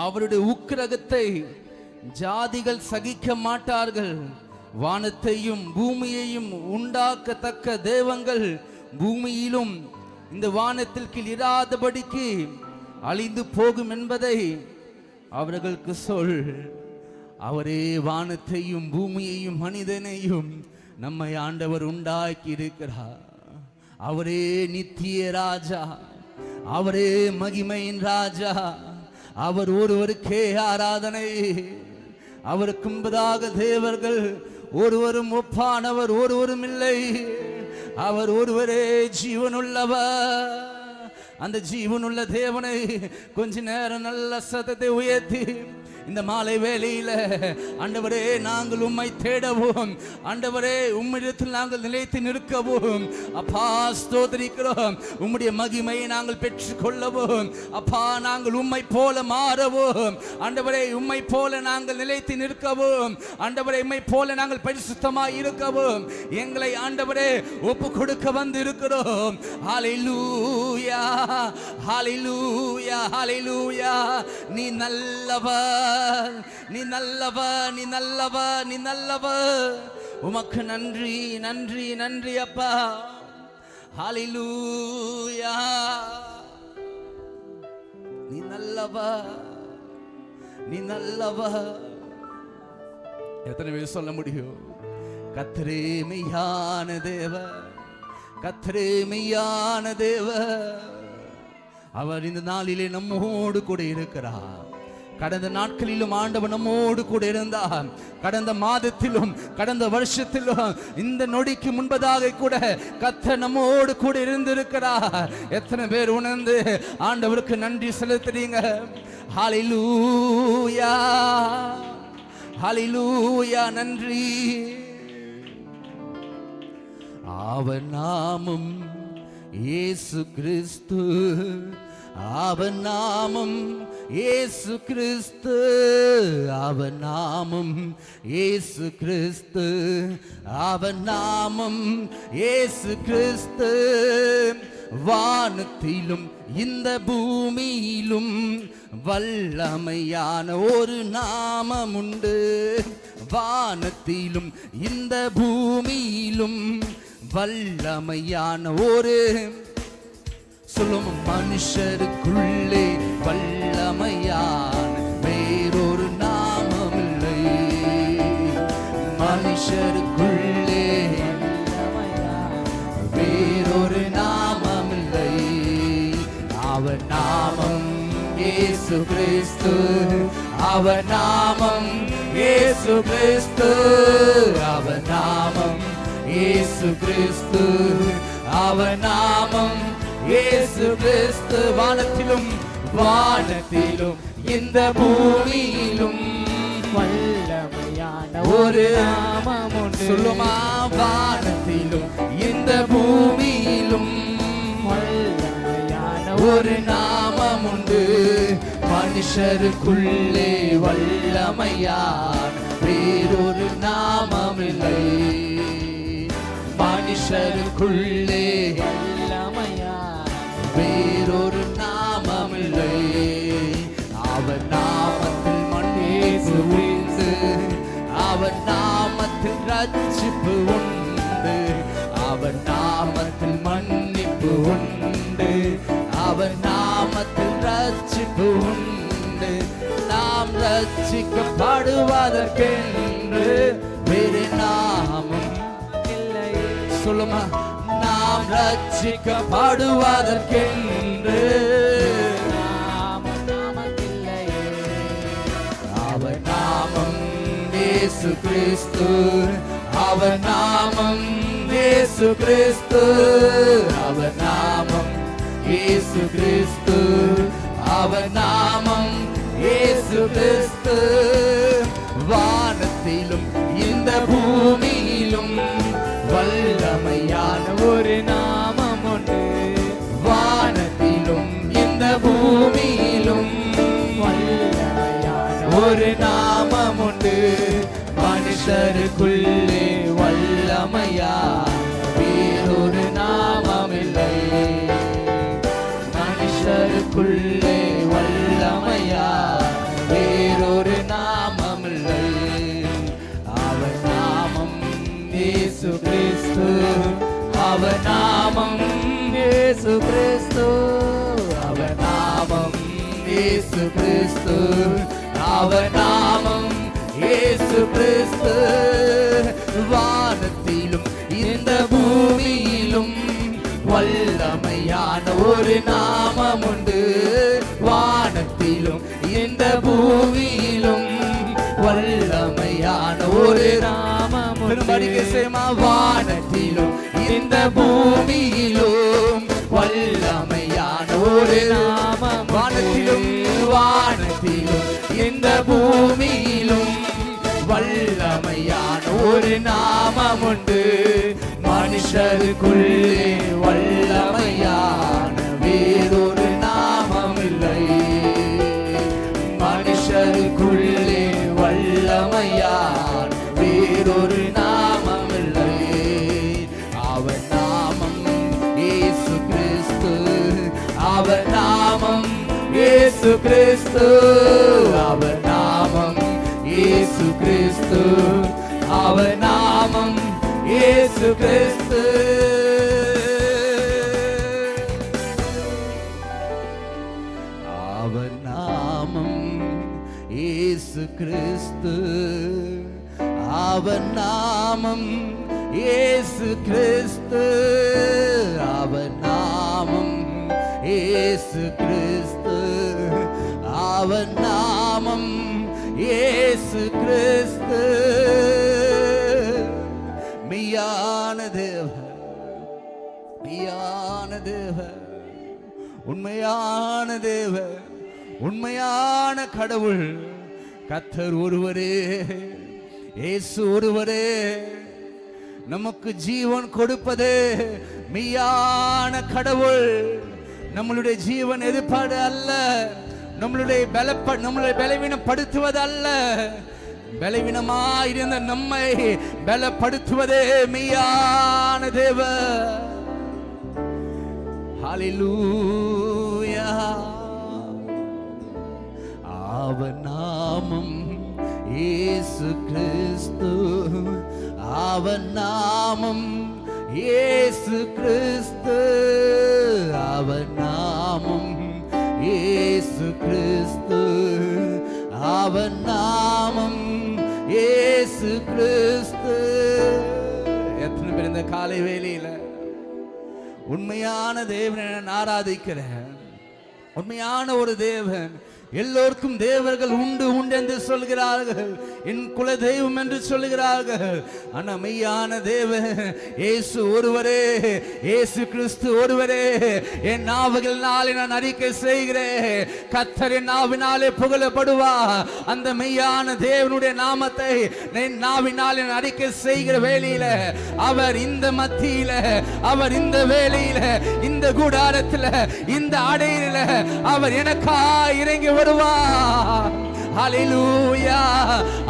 அவருடைய உக்கிரகத்தை ஜாதிகள் சகிக்க மாட்டார்கள். வானத்தையும் பூமியையும் உண்டாக்கத்தக்க தேவங்கள் பூமியிலும் இந்த வானத்தில் கீழ் இராதபடிக்கு அழிந்து போகும் என்பதை அவர்களுக்கு சொல். அவரே வானத்தையும் பூமியையும் மனிதனையும் நம்மை ஆண்டவர் உண்டாக்கி இருக்கிறார். அவரே நித்திய ராஜா, அவரே மகிமையின் ராஜா. அவர் ஒருவருக்கே ஆராதனை. அவருக்கு முன்பதாக தேவர்கள் ஒருவரும் ஒப்பானவர் ஒருவரும் இல்லை. அவர் ஒருவரே ஜீவனுள்ளவர். அந்த ஜீவனுள்ள தேவனை கொஞ்ச நேரம் நல்ல சத்தத்தை உயர்த்தி இந்த மாலை வேளையில ஆண்டவரே நாங்கள் உம்மை தேடவும், ஆண்டவரே உம்மிடத்தில் நாங்கள் நிலைத்து நிற்கவும் அப்பா ஸ்தோத்திரிக்கிறோம். உம்முடைய மகிமையை நாங்கள் பெற்றுக்கொள்ளவும் அப்பா நாங்கள் உம்மை போல மாறவும், ஆண்டவரே உம்மை போல நாங்கள் நிலைத்து நிற்கவும், ஆண்டவரே உம்மை போல நாங்கள் பரிசுத்தமாய் இருக்கவும் எங்களை ஆண்டவரே ஒப்பு கொடுக்க வந்து இருக்கிறோம். ஹல்லேலூயா, ஹல்லேலூயா, ஹல்லேலூயா. நீ நல்லவர், நீ நல்லவர், நீ நல்லவர், நீ நல்லவர். உமக்கு நன்றி, நன்றி, நன்றி அப்பா. ஹல்லேலூயா. நீ நல்லவர், நீ நல்லவர். எத்தனை பேர் சொல்ல முடியும்? கர்த்தரே மெய்யான தேவர், கர்த்தரே மெய்யான தேவர். அவர் இந்த நாளிலே நம்மோடு கூட இருக்கிறார். கடந்த நாட்களிலும் ஆண்டவர் நம்மோடு கூட இருந்தார். கடந்த மாதத்திலும் கடந்த வருஷத்திலும் இந்த நொடிக்கு முன்பதாக கூட கர்த்தர் நம்மோடு கூட இருந்திருக்கிறார். எத்தனை பேர் உணர்ந்து ஆண்டவருக்கு நன்றி செலுத்துறீங்க? ஹல்லேலூயா, ஹல்லேலூயா. நன்றி. அவர் நாமம் இயேசு கிறிஸ்து, அவர் நாமம் இயேசு கிறிஸ்து, அவர் நாமம் இயேசு கிறிஸ்து, அவர் நாமம் இயேசு கிறிஸ்து. வானத்திலும் இந்த பூமியிலும் வல்லமையான ஒரு நாமம் உண்டு. வானத்திலும் இந்த பூமியிலும் வல்லமையான ஒரு சொல்லும் மனுஷருக்குள்ளே வல்லமையான வேறொரு நாமம் இல்லை. மனுஷருக்குள்ளே வேறொரு நாமம் இல்லை. அவர் நாமம் இயேசு கிறிஸ்து, அவர் நாமம் இயேசு கிறிஸ்து, அவர் நாமம் இயேசு கிறிஸ்து, அவர் நாமம் இயேசு கிறிஸ்து. வானத்திலும் வானத்திலும் இந்த பூமியிலும் வல்லமையான ஒரு நாமம் உண்டு. சொல்லுமா? வானத்திலும் இந்த பூமியிலும் வல்லமையான ஒரு நாமம் உண்டு. மனுஷருக்குள்ளே வல்லமையான வேறொரு நாமம் இல்லை. மனுஷருக்குள்ளே வேறொரு நாமம் இல்லை. அவர் நாமத்தில் மன்னிப்பு உண்டு, அவர் நாமத்தில் ரட்சிப்பு உண்டு, அவர் நாமத்தில் மன்னிப்பு உண்டு, அவர் நாமத்தில் ரட்சிப்பு உண்டு. நாம் ரட்சிக்கப்படுவதற்கென்று வேறு நாமம் இல்லை. சொல்லுமா? நாம் ரட்சிக்கப்படுவதற்கென்று அவர் நாமம் இயேசு கிறிஸ்து, அவர் நாமம் இயேசு கிறிஸ்து, அவர் நாமம் இயேசு கிறிஸ்து, அவர் நாமம் இயேசு கிறிஸ்து. வானத்திலும் இந்த பூமியிலும் வல்லமையான ஒரு நாமம் உண்டு. வானத்திலும் இந்த பூமியிலும் வல்லமையான ஒரு நாமம் உண்டு. மனுஷருக்குள்ளே வல்லமையா வேறொரு நாமம் இல்லை. மனுஷருக்குள்ளே வல்லமையா இயேசு கிறிஸ்து, அவர் நாமம் இயேசு கிறிஸ்து, அவர் நாமம் இயேசு கிறிஸ்து. வானத்திலும் இந்த பூமியிலும் வல்லமையான ஒரு நாமம் உண்டு. வானத்திலும் இந்த பூமியிலும் வல்லமையான ஒரு நாமம் உண்டு. வானத்திலும் இந்த பூமியிலும் வல்லமையான ஒரு நாமம். வானத்திலும் வானத்திலும் இந்த பூமியிலும் வல்லமையான ஒரு நாமம் உண்டு. மனுஷருக்குள்ளே வல்லமையான வேறொரு நாமம் இல்லை. மனுஷருக்குள்ளே வல்லமையான வேறொரு நாமம் இல்லை. அவர் நாமம் இயேசு கிறிஸ்து, அவர் நாமம் இயேசு கிறிஸ்து, அவர் நாமம் இயேசு கிறிஸ்து, அவர் நாமம் இயேசு கிறிஸ்து. அவர் நாமம் இயேசு கிறிஸ்து, அவர் நாமம் இயேசு கிறிஸ்து, அவர் நாமம் இயேசு கிறிஸ்து, அவர் நாமம் இயேசு கிறிஸ்து. மெய்யான தேவன், மெய்யான தேவன், உண்மையான தேவன், உண்மையான கடவுள் கர்த்தர் ஒருவரே, இயேசு ஒருவரே. நமக்கு ஜீவன் கொடுப்பதே மெய்யான கடவுள். நம்மளுடைய ஜீவன் எதிர்பார்ப்பு அல்ல, நம்மளுடைய பலவீனப்படுத்துவது அல்ல. பலவீனமாயிருந்த நம்மை பலப்படுத்துவதே மெய்யான தேவன். ஹல்லேலூயா. அவர் நாமம் இயேசு கிறிஸ்து, அவர் நாமம் இயேசு கிறிஸ்து, அவர் நாமம் இயேசு கிறிஸ்து, அவர் நாமம் இயேசு கிறிஸ்து. எத்தனை பேர் இந்த காலை வேளையில உண்மையான தேவனை நான் ஆராதிக்கிறேன். உண்மையான ஒரு தேவன். எல்லோருக்கும் தேவர்கள் உண்டு உண்டு என்று சொல்கிறார்கள், என் குல தெய்வம் என்று சொல்கிறார்கள். ஆனா மெய்யான தேவன் இயேசு ஒருவரே, இயேசு கிறிஸ்து ஒருவரே. என் நாவுகளினாலே நான் அறிக்கை செய்கிறேன், கர்த்தர் என் நாவினாலே புகழப்படுவா. அந்த மெய்யான தேவனுடைய நாமத்தை என் நாவினாலே நான் அறிக்கை செய்கிற வேளையில அவர் இந்த மத்தியில, அவர் இந்த வேளையில, இந்த கூடாரத்தில், இந்த அடையில அவர் எனக்காய் இறங்கி வருவார். ஹல்லேலூயா.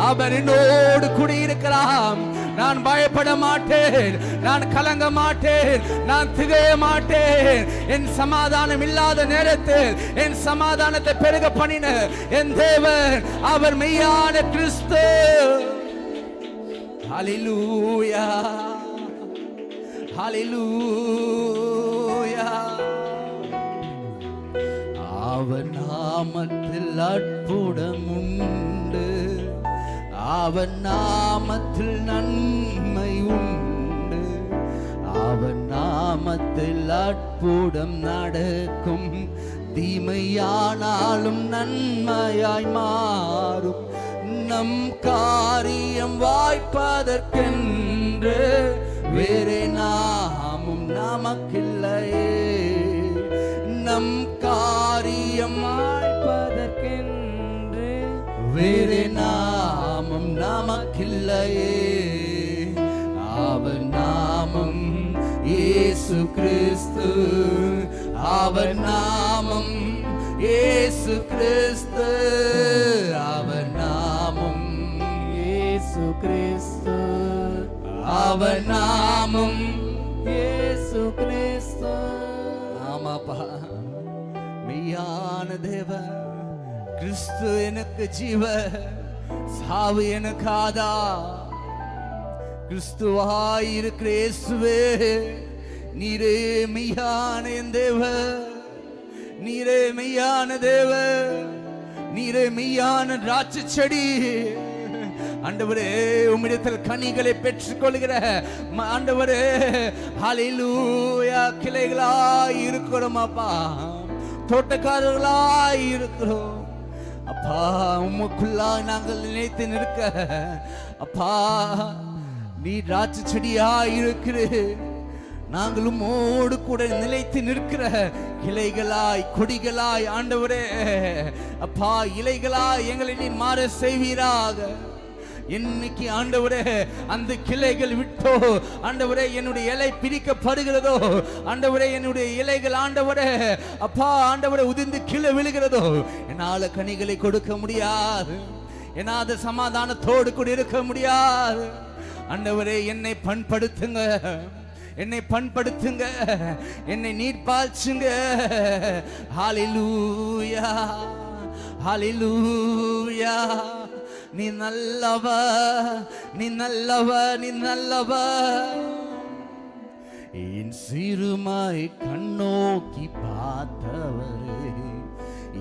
அவர் என்னோடு குடியிருக்கிறார். நான் பயப்பட மாட்டேன், நான் கலங்க மாட்டேன், நான் திகைய மாட்டேன். என் சமாதானம் இல்லாத நேரத்தில் என் சமாதானத்தை பெருக பண்ணின என் தேவன் அவர் மெய்யான கிறிஸ்து. ஹல்லேலூயா, ஹல்லேலூயா. அவர் நாமத்தில் அற்புதம் உண்டு, அவர் நாமத்தில் நன்மை உண்டு, அவர் நாமத்தில் அற்புதம் நடக்கும். தீமையானாலும் நன்மையாய் மாறும். நம் காரியம் வாய்ப்பதற்கென்று வேறே நாமும் நமக்கில்லையே. நம் காரியம் வாய்ப்பதற்கென்று வேறே நாமம் நமக்கில்லையே. அவர் நாமம் இயேசு கிறிஸ்து, அவர் நாமம் இயேசு கிறிஸ்து, அவர் நாமம் இயேசு கிறிஸ்து, அவர் நாமம் இயேசு கிறிஸ்து. ஆமாப்பா, மெய்யான தேவன் கிறிஸ்து எனக்கு ஜீவ, சாவு எனக்கு ஆதா. கிறிஸ்துவாய் இருக்கிற இயேசுவே, நீரே மெய்யான என் தேவன், நீரே மெய்யான தேவன், நீரே மெய்யான திராட்சை செடி. ஆண்டவரே, உம்மிடத்தில் கனிகளை பெற்றுக் கொள்கிற ஆண்டவரே, ஹல்லேலூயா, கிளைகளாய் இருக்கிறோம் அப்பா, தோட்டக்காரர்களாய் இருக்கிறோம் அப்பா. உமக்குள்ளாய் நாங்கள் நினைத்து நிற்க அப்பா, நீ திராட்சை செடியாய் இருக்கிற, நாங்களும் உம்மோடு கூட நிலைத்து நிற்கிற கிளைகளாய் கொடிகளாய் ஆண்டவரே அப்பா, இலைகளாய் எங்களை நீ மாற செய்வீராக. இன்னைக்கு ஆண்டவரே அந்த கிளைகள் விட்டோ ஆண்டவரே என்னுடைய இலை பிரிக்கப்படுகிறதோ, ஆண்டவரே என்னுடைய இலைகள் ஆண்டவரே அப்பா ஆண்டவரே உதிர்ந்து கீழே விழுகிறதோ, என்னால கனிகளை கொடுக்க முடியாது, என்னால சமாதானத்தோடு கூட இருக்க முடியாது. ஆண்டவரே என்னை பண்படுத்துங்க, என்னை பண்படுத்துங்க, என்னை நீர் பாய்ச்சுங்க. ஹல்லேலூயா, ஹல்லேலூயா. நீ நல்லவ, நீ நல்லவ, நீ நல்லவ. என் சிறுமாய் கண்ணோக்கி பார்த்தவரே,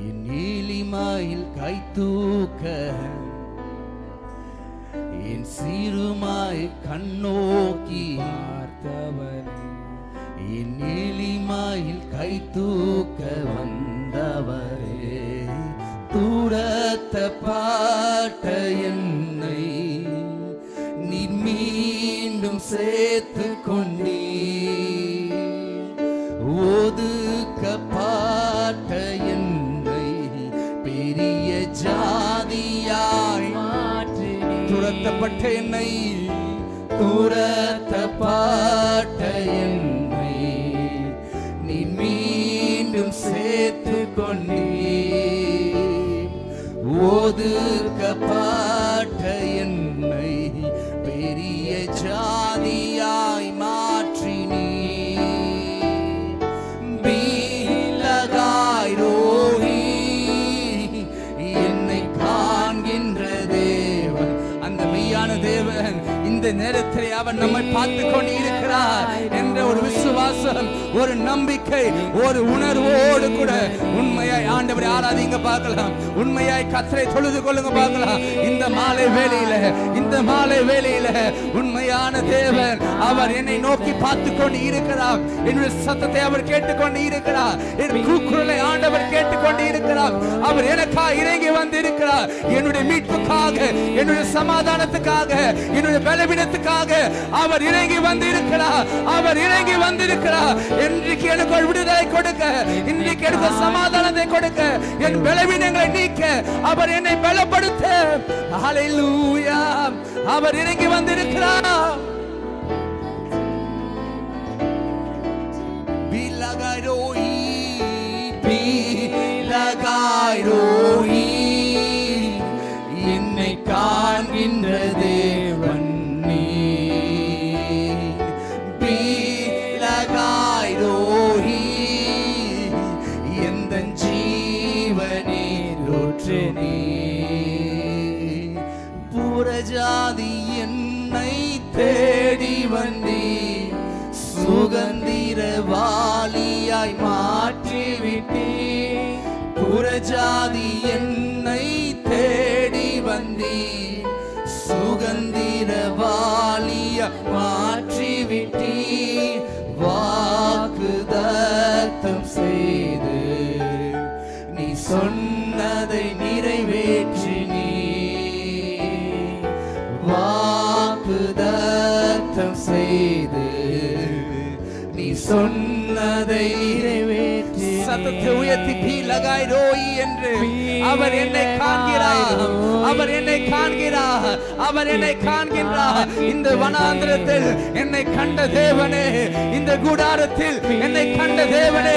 என் நீலிமாயில் கை தூக்க, என் சிறுமாய் கண்ணோக்கி பார்த்தவரே, என் நீலிமாயில் கை தூக்க வந்தவரே, தூரத்த பாட்ட என்னை நீ மீண்டும் சேர்த்து கொண்டீ, ஒதுக்க பாட்ட என்னை பெரிய ஜாதியாய் மாற்றி, துரத்தப்பட்ட என்னை, துரத்தப்பட்ட என்னை நீ மீண்டும் சேர்த்து கொண்டீ, ஒதுக்கப்பட்ட என்னை பெரிய ஜாதியாய் மாற்றினீ. பீலகாய் ரோஹி என்னை காண்கின்ற தேவன், அந்த மெய்யான தேவன் இந்த நேரத்தில் அவன் நம்மை பார்த்து கொண்டு இருக்கிறார் என்ற ஒரு விசுவாசம், ஒரு நம்பிக்கை, ஒரு உணர்வோடு கூட உண்மையாய் ஆண்டவரை ஆராதிங்க பார்க்கலாம், உண்மையாய் கர்த்தரை தொழுது கொள்ளுங்க பார்க்கலாம். இந்த மாலை வேளையில, இந்த மாலை வேளையில உண்மையான தேவன் அவர் என்னை நோக்கி பார்த்து கொண்டு இருக்கிறார், என்னுடைய சத்தத்தை அவர் கேட்டுக்கொண்டு இருக்கிறார், என் கூக்குரலை ஆண்டவர் கேட்டுக்கொண்டு இருக்கிறார். அவர் எனக்காக இறங்கி வந்து இருக்கிறார், என்னுடைய மீட்புக்காக, என்னுடைய சமாதானத்துக்காக, என்னுடைய பலவீனத்துக்காக அவர் இறங்கி வந்து இருக்கிறார், அவர் இறங்கி வந்திருக்கிறார். இன்றைக்கு எனக்கு ஒரு விடுதலை கொடுக்க, இன்றைக்கு எனக்கு சமாதானத்தை கொடுக்க, என் பலவீனங்களை நீக்க அவர் என்னை பலப்படுத்த. ஹல்லேலூயா, அவர் இறங்கி வந்திருக்கிறார். பிலகாய் ரோஹி, பிலகாய் ரோஹி என்னை காண்கின்ற தேவன் நீ, பிலகாய் ரோஹி எந்த ஜீவனீர் ஊற்று நீ, புறஜாதி என்னை தேடி வந்தீ, சுகந்திரவாளியாய் மாற்றிவிட்டீ, புறஜாதி என்னை தேடி வந்தீ, சுகந்திரவாளியாய் மாற்றிவிட்டீ, வாக்குதத்தம் செய்து நீ சொன்னதை நிறைவேற்றி நீ, வாக்குதத்தம் செய்து நீ சொன்னதை நிறைவேற்றி. சத்தத்தை உயர்த்தி பீலகாய் ரோஹி என்று அவர் என்னை காண்கிறார், அவர் என்னை காண்கிறார், அவர் என்னை காண்கின்றார். இந்த வனாந்திரத்தில் என்னை கண்ட தேவனே, இந்த கூடாரத்தில் என்னை கண்ட தேவனே,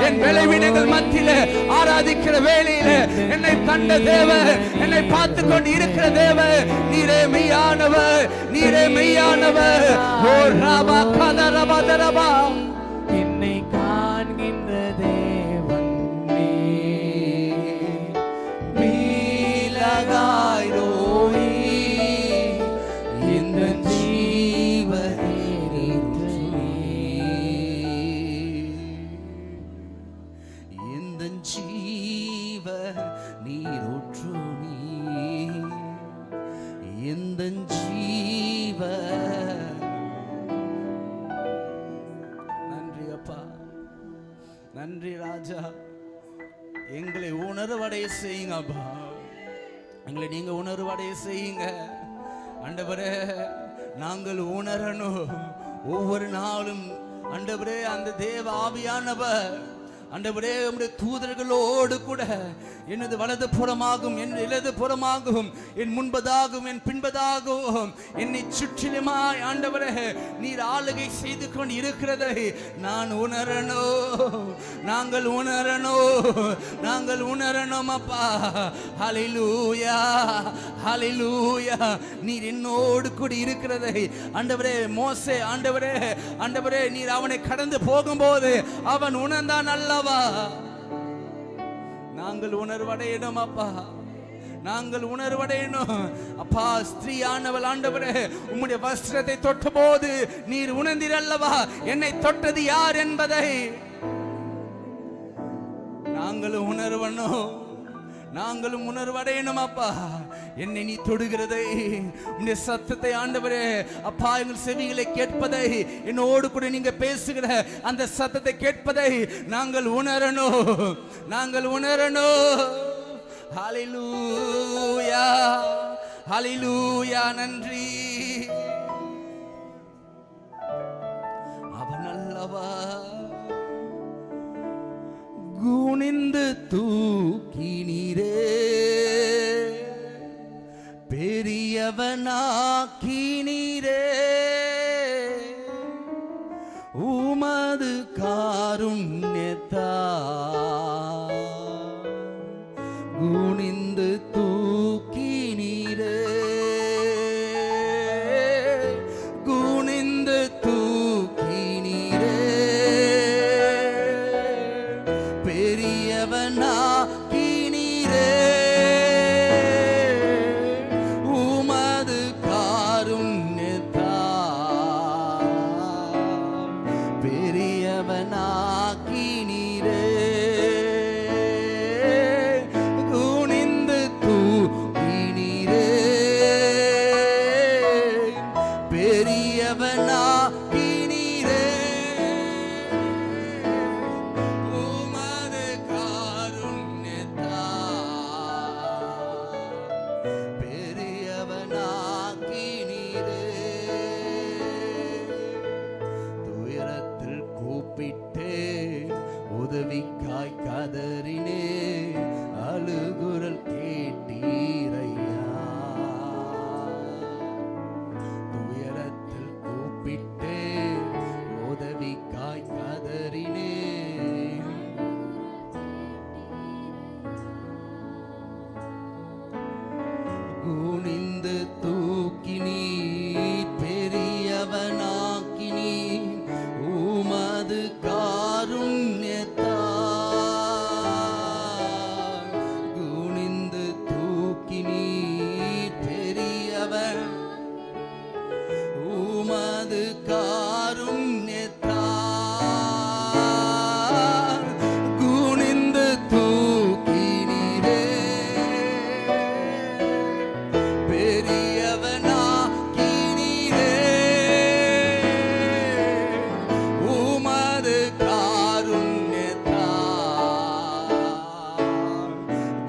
என் விளைவினங்கள் மத்தியில ஆராதிக்கிற வேளையில என்னை கண்ட தேவன், என்னை பார்த்து கொண்டு இருக்கிற தேவன், நீரே மெய்யானவர், நீரே மெய்யானவர். ஓ ராபா கதரபா தரபா, என்னை காண்கின்ற தேவன் நீ, பீலகாய் ரோஹி இந்த ஜீவனீர் ஊற்று நீ, நீரூற்று நீர் எந்தன் ஜீவ. நன்றி அப்பா, நன்றி ராஜா. எங்களை உணர்வடைய செய்யுங்க அப்பா, எங்களை நீங்க உணர்வடைய செய்யுங்க ஆண்டவரே. நாங்கள் உணரணும் ஒவ்வொரு நாளும் ஆண்டவரே. அந்த தேவ ஆவியானவர் ஆண்டவரே உம்முடைய தூதர்களோடு கூட எனது வலது புறமாகும் என் இடது புறமாகவும் என் முன்பதாகவும் என் பின்பதாகவும் என்னை சுற்றிலுமாய் ஆண்டவரே நீர் ஆளுகை செய்து கொண்டு இருக்கிறதை நான் உணரணும். நாங்கள் உணரணும், நாங்கள் உணரணும் அப்பா. ஹல்லேலூயா, ஹல்லேலூயா. நீர் என்னோடு கூட இருக்கிறதை ஆண்டவரே. மோசே ஆண்டவரே ஆண்டவரே நீர் அவனை கடந்து போகும்போது அவன் உணர்ந்தான் அல்லவா. நாங்கள் உணர்வடையணும் அப்பா, நாங்கள் உணர்வடையணும் அப்பா. ஸ்திரீயானவள் ஆண்டவரே உம்முடைய வஸ்திரத்தை தொட்ட போது நீர் உணர்ந்தீர் அல்லவா என்னை தொட்டது யார் என்பதை. நாங்களும் உணர்வணும், நாங்களும் உணர்வடையணும் அப்பா. என்னை நீ தொடுகிறதை உன்னுடைய சத்தத்தை ஆண்டவரே அப்பா எங்கள் செவிகளை கேட்பதை, என்னோடு கூட நீங்க பேசுகிற அந்த சத்தத்தை கேட்பதை நாங்கள் உணரணும், நாங்கள் உணரணும். ஹல்லேலூயா, ஹல்லேலூயா. நன்றி. அவன் அல்லவா குனிந்து தூக்கி நீரே பெரியவனாக்கி நீரே உமது காருண்யத்தால் குனிந்து தூக்கி நீரே குனிந்து தூக்கி நீரே பெரியவனாக்கி நீரே உமது காருண்யத்தால் பெரியவனாக்கி நீரே குனிந்து தூக்கி நீரே பெரியவனாக்கி நீரே உமது காருண்யத்தால் பெரியவனாக்கி நீரே. துயரத்தில் கூப்பிட்டே உதவிக்காய் கதறினே அழுகுரல் கேட்டீரையா. துயரத்தில் கூப்பிட்டே உதவிக்காய் கதறினே குனிந்து தூக்கி நீர் பெரியவனாக்கி நீர் உமது காருண்யத்தால் குனிந்து தூக்கி நீர் பெரியவன் உமது காருண்யத்தால் குனிந்து தூக்கி நீரே பெரியவனாக்கி நீரே உமது காருண்யத்தால்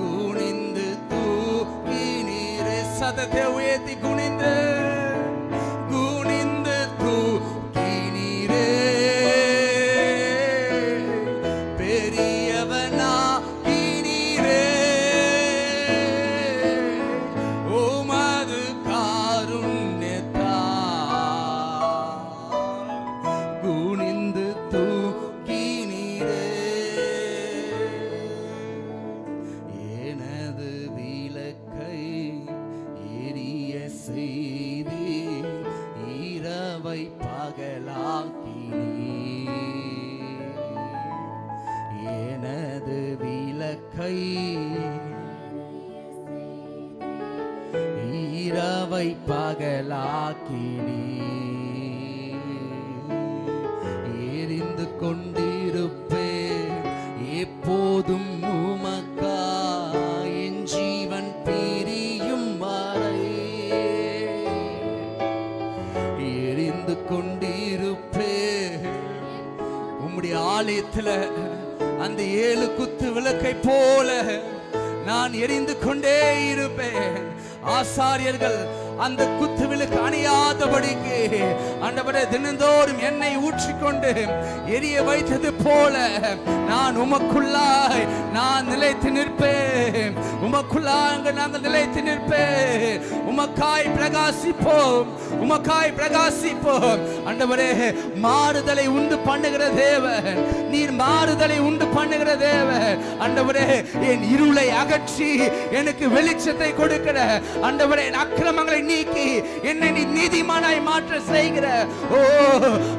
குனிந்து தூக்கி நீரே. சத்தத்தை உயர்த்தி குனிந்து குனிந்து தூக்கி நீரே பெரியவனாக்கி நீரே உமது காருண்யத்தால் குனிந்து தூக்கி நீரே. எனது விளக்கை எரிய செய்தி இரவை பகலாக்கி நீர். எனது விளக்கை இரவை பகலாக்கி நீர். எரிந்து கொண்டிருப்பே எப்போதும் உமக்காய் என் ஆலயத்தில் அந்த 7 குத்து விளக்கை போல நான் எரிந்து கொண்டே இருப்பேன். ஆசாரியர்கள் அந்த குத்து விளக்கு அணையாதபடிக்கு ஆண்டவரே தினந்தோறும் எண்ணெய் ஊற்றிக்கொண்டு எரிய வைத்தது போல நான் உமக்குள்ளாய் நான் நிலைத்து நிற்பேன். உமக்குள்ளாக நாங்கள் நிலைத்து நிற்பேன். உமக்காய் பிரகாசிப்போம், உமக்காய் பிரகாசிப்போம். ஆண்டவரே மாறுதலை உண்டு பண்ணுகிற தேவன், நீர் மாறுதலை உண்டு பண்ணுகிற தேவன். ஆண்டவரே என் இருளை அகற்றி எனக்கு வெளிச்சத்தை கொடுக்கிற ஆண்டவரே, என் அக்கிரமங்களை நீக்கி என்னை நீ நீதிமானாய் மாற்ற செய்கிற ஓ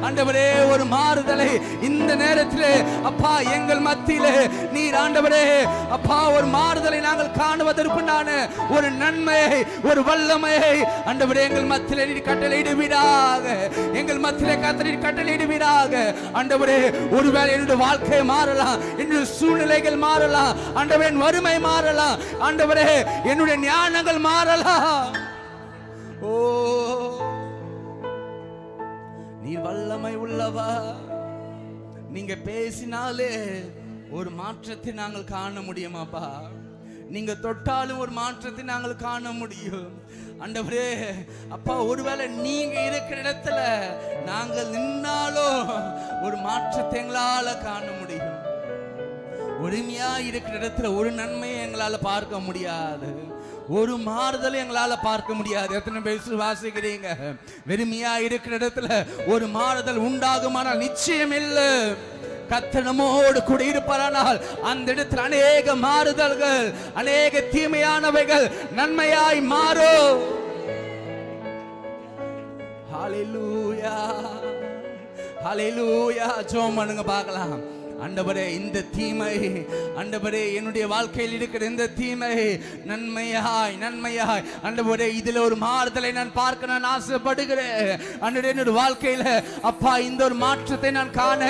ஆண்டவரே, ஒரு மாறுதலை இந்த நேரத்திலே அப்பா எங்கள் மத்தியிலே நீர் ஆண்டவரே அப்பா ஒரு மாறுதலை நாங்கள் காணுவதற்குண்டான ஒரு நன்மையை ஒரு வல்லமையை ஆண்டவரே எங்கள் மத்தியிலே நீர் கட்டளையிடுவீராக. எங்கள் மத்தியிலே கர்த்தர் கட்டளையிடுவீராக. ஆண்டவரே ஒருவேளை என்னுடைய வாழ்க்கை மாறலாம், என்னுடைய சூழ்நிலைகள் மாறலாம், ஆண்டவரே என் வறுமை மாறலாம், ஆண்டவரே என்னுடைய ஞானங்கள் மாறலாம். ஓ நீர் வல்லமை உள்ளவா. நீங்க பேசினாலே ஒரு மாற்றத்தை நாங்கள் காண முடியுமாப்பா. நீங்க தொட்டாலும் ஒரு மாற்றத்தை நாங்கள் காண முடியும். ஆண்டவரே அப்பா ஒருவேளை நீங்க இருக்கிற இடத்துல நாங்கள் நின்னாலும் ஒரு மாற்றத்தை எங்களால காண முடியும். ஒருமையா இருக்கிற இடத்துல ஒரு நன்மையை எங்களால பார்க்க முடியாது, ஒரு மாறுதலை எங்களால பார்க்க முடியாது. எத்தனை பேர் விசுவாசிக்கிறீங்க? வெறுமையா இருக்கிற இடத்துல ஒரு மாறுதல் உண்டாகுமானால் நிச்சயம் இல்லை. கர்த்தர் நம்மோடு கூட இருப்பாரானால் அந்த இடத்தில் அநேக மாறுதல்கள், அநேக தீமையானவைகள் நன்மையாய் மாறும். ஹல்லேலூயா, ஹல்லேலூயா. ஜெபம் பண்ணுங்க பார்க்கலாம். ஆண்டவரே இந்த தீமை ஆண்டவரே என்னுடைய வாழ்க்கையில் இருக்கிற இந்த தீமை நன்மையாய் நன்மையாய் ஆண்டவரே இதில் ஒரு மாறுதலை நான் பார்க்க நான் ஆசைப்படுகிறேன். ஆண்டவரே என்னுடைய வாழ்க்கையில அப்பா இந்த ஒரு மாற்றத்தை நான் காண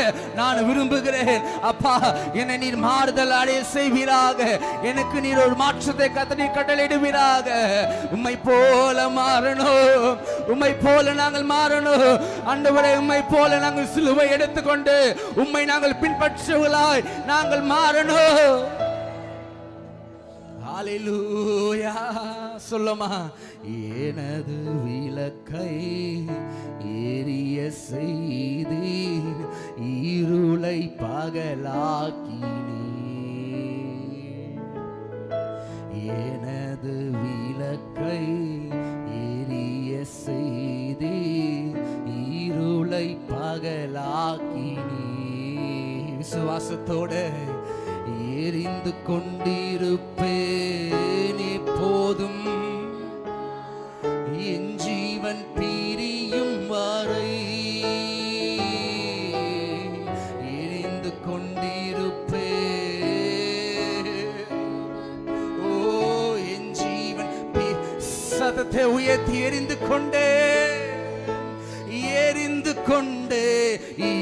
நான் விரும்புகிறேன். அப்பா என்னை நீர் மாறுதல் அடைய செய்வீராக. எனக்கு நீர் ஒரு மாற்றத்தை கர்த்தர் கட்டளையிடுவீராக. உம்மை போல மாறணும், உம்மை போல நாங்கள் மாறணும். ஆண்டவரே உம்மை போல நாங்கள் சிலுவை எடுத்துக்கொண்டு உம்மை நாங்கள் பின்பற்ற நாங்கள் மாறணும். ஹல்லேலூயா. சொல்லுமா. எனது விளக்கை எரிய செய்தீர், இருளை பகலாக்கினீர். எனது விளக்கை எரிய செய்தீர், இருளை பகலாக்கினீர். விசுவாசத்தோடு எரிந்து கொண்டிருப்பேன் எப்போதும், என் ஜீவன் பிரியும் வரை எரிந்து கொண்டிருப்பேன். ஓ என் ஜீவன் சத்தத்தை உயர்த்தி எரிந்து கொண்டே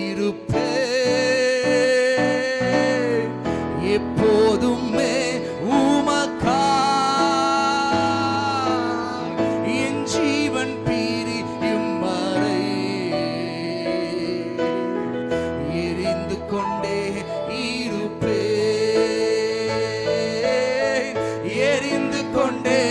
இருப்பேன் எப்போதுமே உமக்காய், என் ஜீவன் பிரியும் வரை எரிந்து கொண்டே இருப்பேன், எரிந்து கொண்டே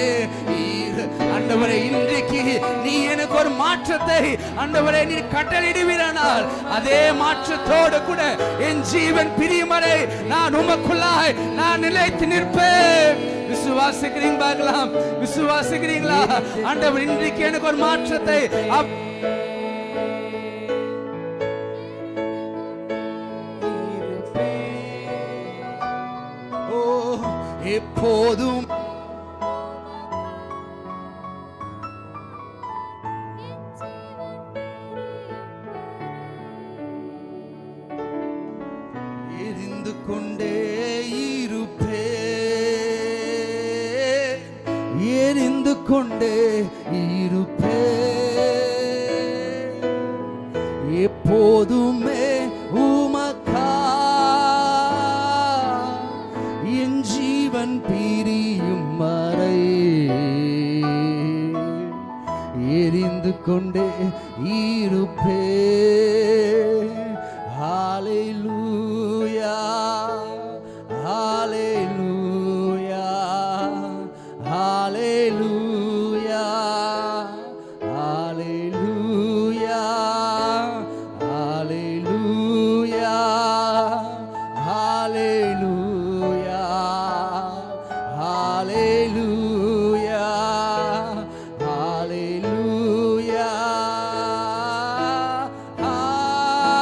ஆண்டவரே இன்றைக்கு நீ எனக்கு ஒரு மாற்றத்தை ஆண்டவரே நீர் கட்டளையிடுவீரானால் அதே மாற்றத்தோடு கூட என் ஜீவன் பிரியும் வரை நான் உமக்குள்ளாய் நான் நிலைத்து நிற்பேன். விசுவாசிக்கிறீங்க பார்க்கலாம், விசுவாசிக்கிறீங்களா? ஆண்டவர் இன்றைக்கு எனக்கு ஒரு மாற்றத்தை எப்போதும் எரிந்து கொண்டே இருப்பேன், எரிந்து கொண்டே இருப்பேன் எப்போதுமே உமக்காய், என் ஜீவன் பிரியும் வரை எரிந்து கொண்டே இருப்பேன். ஹல்லேலூயா. ஹalleluya ஹalleluya ஹalleluya ஹalleluya ஹalleluya ஹalleluya ஹalleluya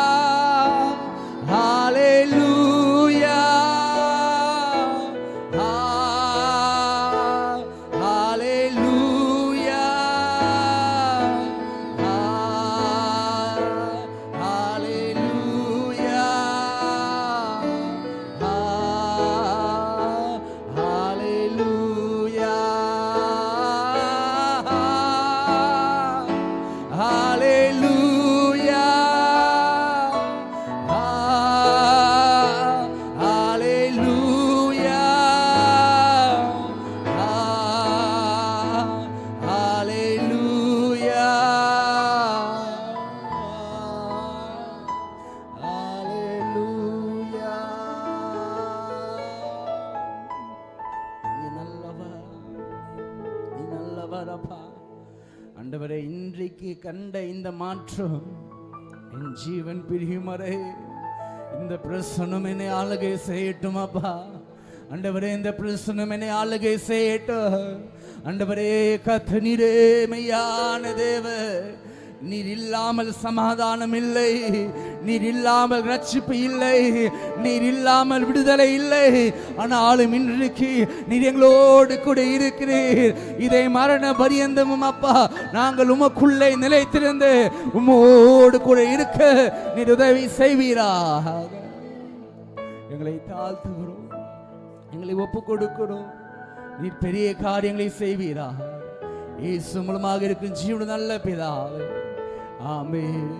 ஆண்டவரே, இன்றைக்கு கண்ட இந்த மாற்றம் என் ஜீவன் பிரியும் வரை இந்த பிரசனம் என்னை ஆளுகை செய்யட்டும் அப்பா. ஆண்டவரே, இந்த பிரசனம் என்னை ஆளுகை செய்யட்டும். ஆண்டவரே, கர்த்தரே மெய்யான தேவன், நீர் இல்லாமல் சமாதானம் இல்லை, நீர் இல்லாமல் ரட்சிப்பு இல்லை, நீர் இல்லாமல் விடுதலை இல்லை. ஆனாலும் இன்றைக்கு நீர் எங்களோடு கூட இருக்கிறீர். இதை மரண பரியந்தமும் அப்பா நாங்கள் உமக்குள்ளே நிலைத்திருந்து உம்மோடு கூட இருக்க நீர் உதவி செய்வீராக. எங்களை தாழ்த்துகிறோம், எங்களை ஒப்பு கொடுக்கிறோம். நீர் பெரிய காரியங்களை செய்வீராக. இயேசு மூலமாக இருக்கும் ஜீவன் நல்ல பிதாவே, ஆமென்.